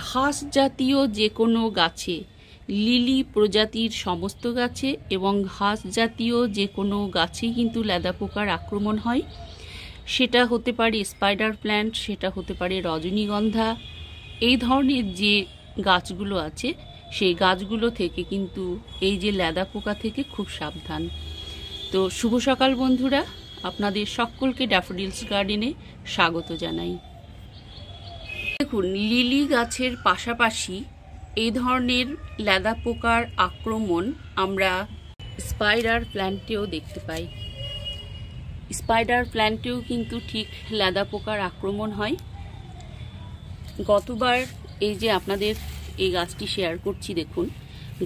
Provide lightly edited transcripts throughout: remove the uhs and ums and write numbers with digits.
ঘাস জাতীয় যে কোনো গাছে, লিলি প্রজাতির সমস্ত গাছে এবং ঘাস জাতীয় যে কোনো গাছেই কিন্তু লেদা পোকার আক্রমণ হয়। সেটা হতে পারে স্পাইডার প্ল্যান্ট, সেটা হতে পারে রজনীগন্ধা। এই ধরনের যে গাছগুলো আছে সেই গাছগুলো থেকে কিন্তু এই যে লেদা পোকা থেকে খুব সাবধান। তো শুভ সকাল বন্ধুরা, আপনাদের সকলকে ড্যাফোডিলস গার্ডেনে স্বাগত জানাই। দেখুন, লিলি গাছের পাশাপাশি এই ধরনের লেদা পোকার আক্রমণ আমরা স্পাইডার প্ল্যান্টেও দেখতে পাই। স্পাইডার প্ল্যান্টেও কিন্তু ঠিক লেদা পোকার আক্রমণ হয়। গতবার এই যে আপনাদের এই গাছটি শেয়ার করছি, দেখুন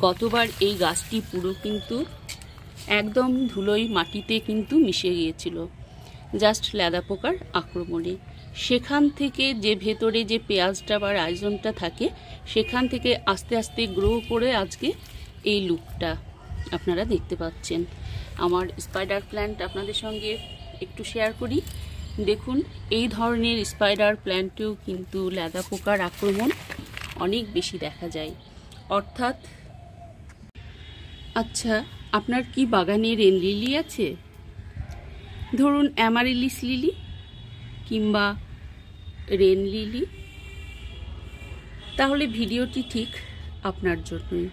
গতবার এই গাছটি পুরো কিন্তু একদম ধুলোই মাটিতে কিন্তু মিশে গিয়েছিল জাস্ট লেদা পোকার আক্রমণে। সেখান থেকে যে ভেতরে যে পেঁয়াজটা বা রাইজনটা থাকে সেখান থেকে আস্তে আস্তে গ্রো করে আজকে এই লুকটা আপনারা দেখতে পাচ্ছেন। আমার স্পাইডার প্ল্যান্ট আপনাদের সঙ্গে একটু শেয়ার করি। দেখুন, এই ধরনের স্পাইডার প্ল্যান্টেও কিন্তু লেদা পোকার আক্রমণ অনেক বেশি দেখা যায়। অর্থাৎ আচ্ছা, আপনার কি বাগানে রেন লিলি আছে? ধরুন অ্যামারিলিস লিলি কিংবা রেন লিলি, তাহলে ভিডিওটি ঠিক আপনার জন্যই।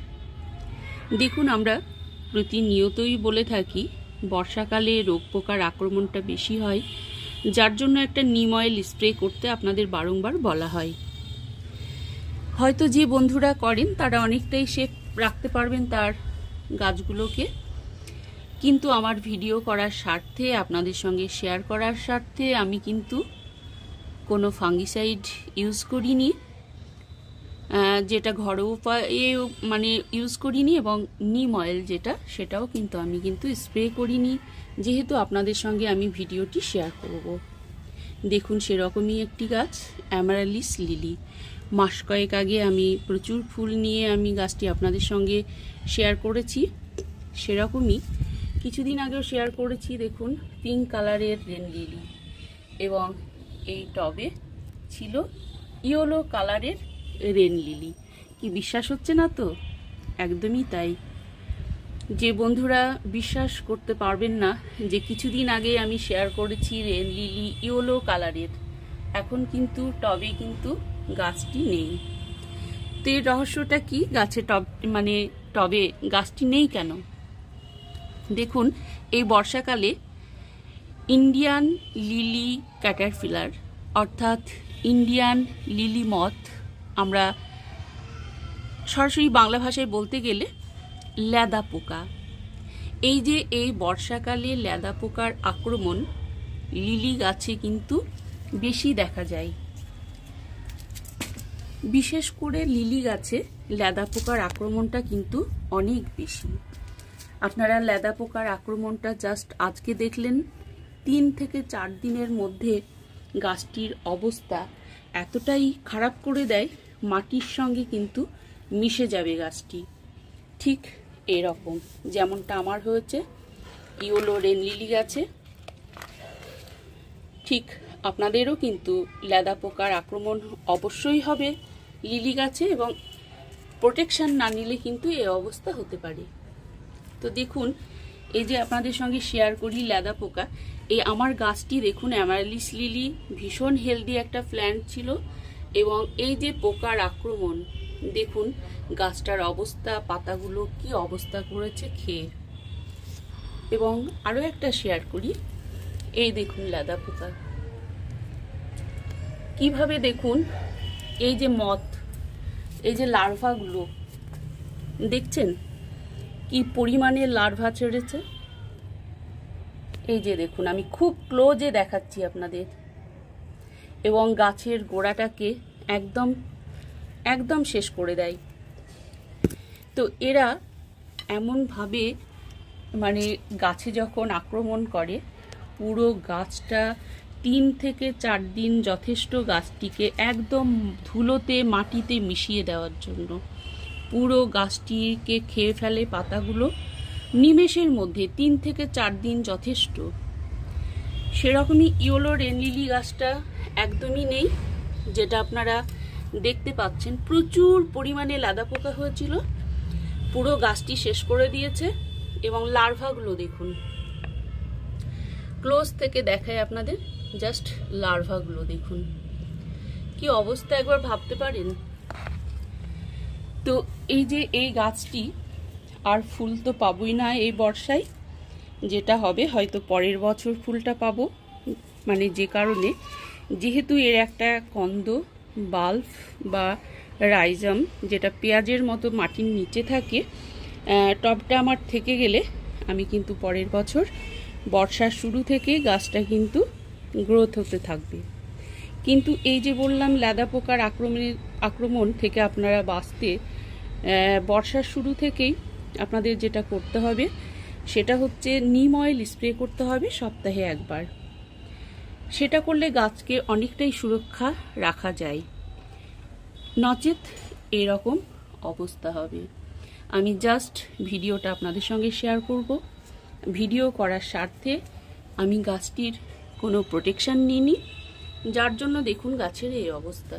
দেখুন, আমরা প্রতিনিয়তই বলে থাকি বর্ষাকালে রোগ পোকার আক্রমণটা বেশি হয়, যার জন্য একটা নিম অয়েল স্প্রে করতে আপনাদের বারংবার বলা হয়। হয়তো যে বন্ধুরা করেন তারা অনেকটাই সেফ রাখতে পারবেন তার গাছগুলোকে, কিন্তু আমার ভিডিও করার স্বার্থে, আপনাদের সঙ্গে শেয়ার করার স্বার্থে আমি কিন্তু কোনো ফাঙ্গিসাইড ইউজ করিনি, যেটা ঘরোয়া উপায়ে মানে ইউজ করিনি, এবং নিম অয়েল যেটা সেটাও কিন্তু আমি কিন্তু স্প্রে করিনি, যেহেতু আপনাদের সঙ্গে আমি ভিডিওটি শেয়ার করব। দেখুন, সেরকমই একটি গাছ অ্যামারালিস লিলি। মাস কয়েক আগে আমি প্রচুর ফুল নিয়ে আমি গাছটি আপনাদের সঙ্গে শেয়ার করেছি, সেরকমই কিছুদিন আগেও শেয়ার করেছি। দেখুন, পিঙ্ক কালারের রেন লিলি, এবং এই টবে ছিল ইয়েলো কালারের রেন লিলি। কি বিশ্বাস হচ্ছে না তো? একদমই তাই। যে বন্ধুরা বিশ্বাস করতে পারবেন না যে কিছুদিন আগে আমি শেয়ার করেছি রেন লিলি ইয়েলো কালারের, এখন কিন্তু টবে কিন্তু গাছটি নেই। তো এর রহস্যটা কি? গাছে টবে গাছটি নেই কেন? দেখুন, এই বর্ষাকালে ইন্ডিয়ান লিলি ক্যাটারপিলার অর্থাৎ ইন্ডিয়ান লিলি মথ, আমরা সরাসরি বাংলা ভাষায় বলতে গেলে লেদা পোকা, এই যে এই বর্ষাকালে লেদা পোকার আক্রমণ লিলি গাছে কিন্তু বেশি দেখা যায়। বিশেষ করে লিলি গাছে লেদা পোকার আক্রমণটা কিন্তু অনেক বেশি। আপনারা লেদা পোকার আক্রমণটা জাস্ট আজকে দেখলেন, 3 থেকে 4 দিনের মধ্যে গাছটির অবস্থা এতটাই খারাপ করে দেয়, মাটির সঙ্গে কিন্তু মিশে যাবে গাছটি। ঠিক এরকম যেমনটা আমার হয়েছে ইয়েলো রেন লিলি গাছে, ঠিক আপনাদেরও কিন্তু লেদা পোকার আক্রমণ অবশ্যই হবে লিলি গাছে, এবং প্রোটেকশন না নিলে কিন্তু এই অবস্থা হতে পারে। তো দেখুন, এই যে আপনাদের সঙ্গে শেয়ার করি লেদা পোকা, এই আমার গাছটি দেখুন অ্যামারিলিস লিলি, ভীষণ হেলদি একটা প্ল্যান্ট ছিল, এবং এই যে পোকার আক্রমণ দেখুন গাছটার অবস্থা, পাতাগুলো কি অবস্থা করেছে খেয়ে। এবং আরো একটা শেয়ার করি, এই দেখুন লেদা পোকা কিভাবে, দেখুন এই যে মথ, এই যে লার্ভাগুলো দেখছেন কি পরিমাণে লার্ভা ছেড়েছে। এই যে দেখুন, আমি খুব ক্লোজে দেখাচ্ছি আপনাদের, এবং গাছের গোড়াটাকে একদম একদম শেষ করে দেয়। তো এরা এমনভাবে গাছে যখন আক্রমণ করে, পুরো গাছটা 3 থেকে 4 দিন যথেষ্ট গাছটিকে একদম ধুলোতে মাটিতে মিশিয়ে দেওয়ার জন্য। পুরো গাছটিকে খেয়ে ফেলে পাতাগুলো নিমেষের মধ্যে, 3 থেকে 4 দিন যথেষ্ট। সেরকমই ইয়েলো রেন লিলি গাছটা একদমই নেই, যেটা আপনারা দেখতে পাচ্ছেন প্রচুর পরিমাণে লাদা পোকা হয়েছিল, পুরো গাছটি শেষ করে দিয়েছে। এবং লার্ভাগুলো দেখুন, ক্লোজ থেকে দেখায় আপনাদের, জাস্ট লার্ভাগুলো দেখুন কি অবস্থা, একবার ভাবতে পারেন। তো এই যে এই গাছটি আর ফুল তো পাবোই না এই বর্ষায়, যেটা হবে হয়তো পরের বছর ফুলটা পাবো, মানে যে কারণে যেহেতু এর একটা কন্দ বাল্ব বা রাইজাম যেটা পেঁয়াজের মতো মাটির নিচে থাকে, টবটা আমার থেকে গেলে আমি কিন্তু পরের বছর বর্ষার শুরু থেকে গাছটা কিন্তু গ্রোথ হতে থাকবে। কিন্তু এই যে বললাম লাদা পোকার আক্রমণ থেকে আপনারা বাঁচতে বর্ষার শুরু থেকেই আপনাদের যেটা করতে হবে সেটা হচ্ছে নিম অয়েল স্প্রে করতে হবে সপ্তাহে একবার। সেটা করলে গাছকে অনেকটাই সুরক্ষা রাখা যায়, নচেত এরকম অবস্থা হবে। আমি জাস্ট ভিডিওটা আপনাদের সঙ্গে শেয়ার করব। ভিডিও করার স্বার্থে আমি গাছটির কোনো প্রোটেকশন নিইনি, যার জন্য দেখুন গাছের এই অবস্থা,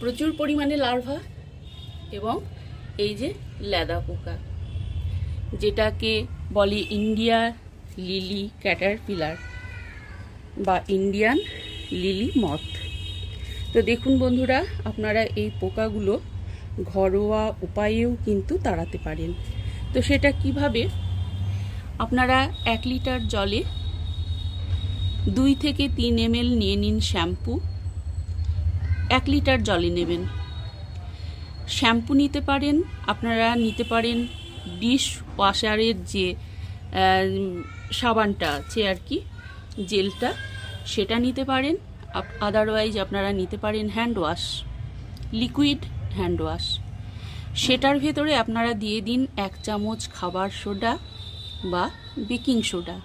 প্রচুর পরিমাণে লার্ভা এবং এই যে ল্যাদা পোকা, যেটাকে বলে ইন্ডিয়া লিলি ক্যাটারপিলার বা ইন্ডিয়ান লিলি মথ। তো দেখুন বন্ধুরা, আপনারা এই পোকাগুলো ঘরোয়া উপায়েও কিন্তু তাড়াতে পারেন। তো সেটা কিভাবে, আপনারা 1 লিটার জলে 2 থেকে 3 ml নিয়ে নিন শ্যাম্পু, 1 লিটার জলে নেবেন। শ্যাম্পু নিতে পারেন, আপনারা নিতে পারেন ডিশ ওয়াশারের যে সাবানটা আছে আর কি, জেলটা, সেটা নিতে পারেন। আদারওয়াইজ আপনারা নিতে পারেন hand wash, liquid hand wash. সেটার ভেতরে আপনারা দিয়ে দিন 1 চামচ খাবার সোডা বা বেকিং সোডা,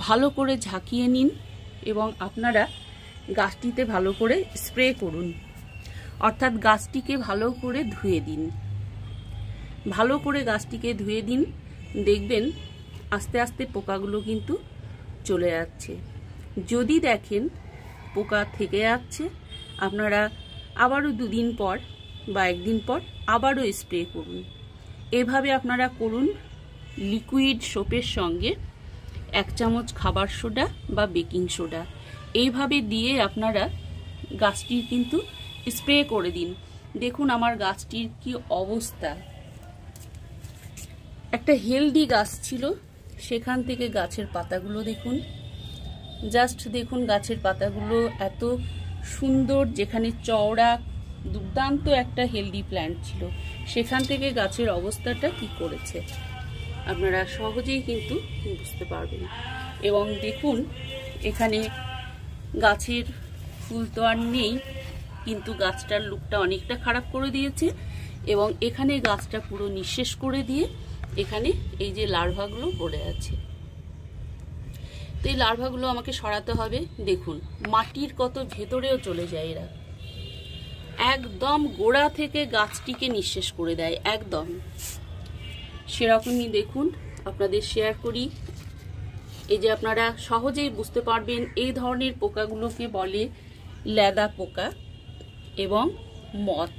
ভালো করে ঝাঁকিয়ে নিন এবং আপনারা গাছটিতে ভালো করে স্প্রে করুন, অর্থাৎ গাছটিকে ভালো করে ধুয়ে দিন। ভালো করে গাছটিকে ধুয়ে দিন, দেখবেন আস্তে আস্তে পোকাগুলো কিন্তু চলে যাচ্ছে। যদি দেখেন পোকা থেকে যাচ্ছে, আপনারা আবারও 2 দিন পর বা 1 দিন পর আবারও স্প্রে করুন। এভাবে আপনারা করুন। লিকুইড সোপের সঙ্গে 1 চামচ খাবার সোডা বা বেকিং সোডা এইভাবে দিয়ে আপনারা গাছটির কিন্তু স্প্রে করে দিন। দেখুন আমার গাছটির কি অবস্থা, একটা হেলদি গাছ ছিল, সেখান থেকে গাছের পাতাগুলো দেখুন, জাস্ট দেখুন গাছের পাতাগুলো এত সুন্দর, যেখানে চওড়া দুর্দান্ত একটা হেলদি প্ল্যান্ট ছিল, সেখান থেকে গাছের অবস্থাটা কি করেছে আপনারা সহজেই কিন্তু বুঝতে পারবেন। এবং দেখুন এখানে গাছের ফুল তো আর নেই, কিন্তু গাছটার লুকটা অনেকটা খারাপ করে দিয়েছে এবং এখানে গাছটা পুরো নিঃশেষ করে দিয়ে এখানে এই যে লার্ভাগুলো পড়ে আছে। তো এই লার্ভাগুলো আমাকে সরাতে হবে। দেখুন মাটির কত ভেতরেও চলে যায় এরা, একদম গোড়া থেকে গাছটিকে নিঃশেষ করে দেয় একদম। সেরকমই দেখুন আপনাদের শেয়ার করি, এই যে আপনারা সহজেই বুঝতে পারবেন এই ধরনের পোকাগুলোকে বলে ল্যাদা পোকা এবং মথ,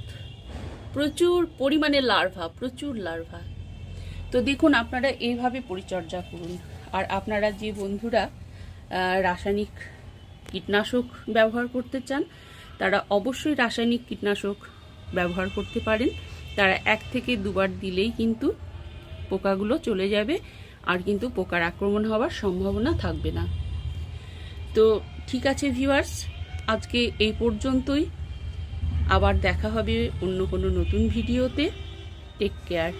প্রচুর পরিমাণে লার্ভা, প্রচুর লার্ভা। তো দেখুন আপনারা এইভাবে পরিচর্যা করুন। আর আপনারা যে বন্ধুরা রাসায়নিক কীটনাশক ব্যবহার করতে চান, তারা অবশ্যই রাসায়নিক কীটনাশক ব্যবহার করতে পারেন। তারা 1 থেকে 2 বার দিলেই কিন্তু পোকাগুলো চলে যাবে, আর কিন্তু পোকার আক্রমণ হওয়ার সম্ভাবনা থাকবে না। তো ঠিক আছে ভিউয়ার্স, আজকে এই পর্যন্তই, আবার দেখা হবে অন্য কোনো নতুন ভিডিওতে। Take care.